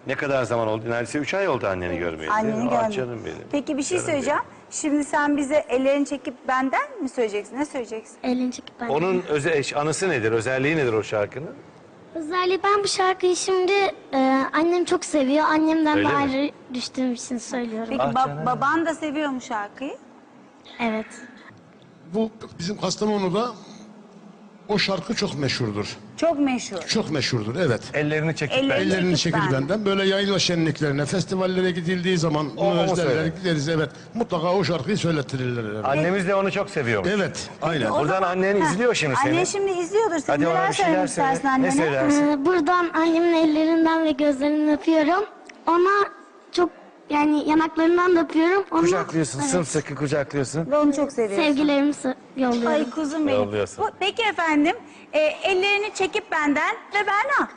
Ne kadar zaman oldu? Neredeyse 3 ay oldu anneni görmeyeli. Anneni Ah görmedim. canım benim. Peki bir şey Canım söyleyeceğim. Şimdi sen bize ellerini çekip benden mi söyleyeceksin? Ne söyleyeceksin? Elini çekip ben. Onun anısı nedir? Özelliği nedir o şarkının? Özellikle ben bu şarkıyı şimdi annem çok seviyor. Annemden Öyle de mi? ayrı düştüğüm için söylüyorum. Peki Ah canım. baban da seviyor mu şarkıyı? Evet. Bu bizim Kastamonu'da o şarkı çok meşhurdur. Çok meşhur. Çok meşhurdur, evet. Ellerini çekip Ellerini- ben. Ellerini çekip çekil ben. benden. Böyle yayla şenliklerine, festivallere gidildiği zaman O özlerler, söyle. gideriz, evet. Mutlaka o şarkıyı söylettirirler. Annemiz de onu çok seviyormuş. Evet, aynen. O Buradan zaman- annen Heh, izliyor şimdi seni. Annen şimdi izliyordur seni. Hadi ona Neler bir şeyler söylemek söyle. istersin Ne annene? söylersin? Buradan annemin ellerinden ve gözlerinden öpüyorum. Ona çok yani yanaklarından da öpüyorum. Ona, Kucaklıyorsun, evet, sımsıkı kucaklıyorsun. Ve onu çok seviyorsun. sevgilerimi yolluyorum. Ay kuzum benim. Yolluyorsun. Peki efendim, ellerini çekip benden ve Berna.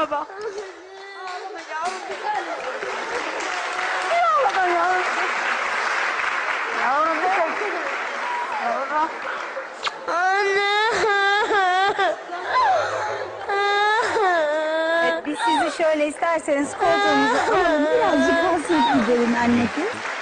baba. Ağlama yavrum. Ne ağlama yavrum? Yavrum ne korktun? Yavrum. Evet, biz sizi şöyle isterseniz koltuğumuza alalım. Birazcık hasret gidelim anne kız.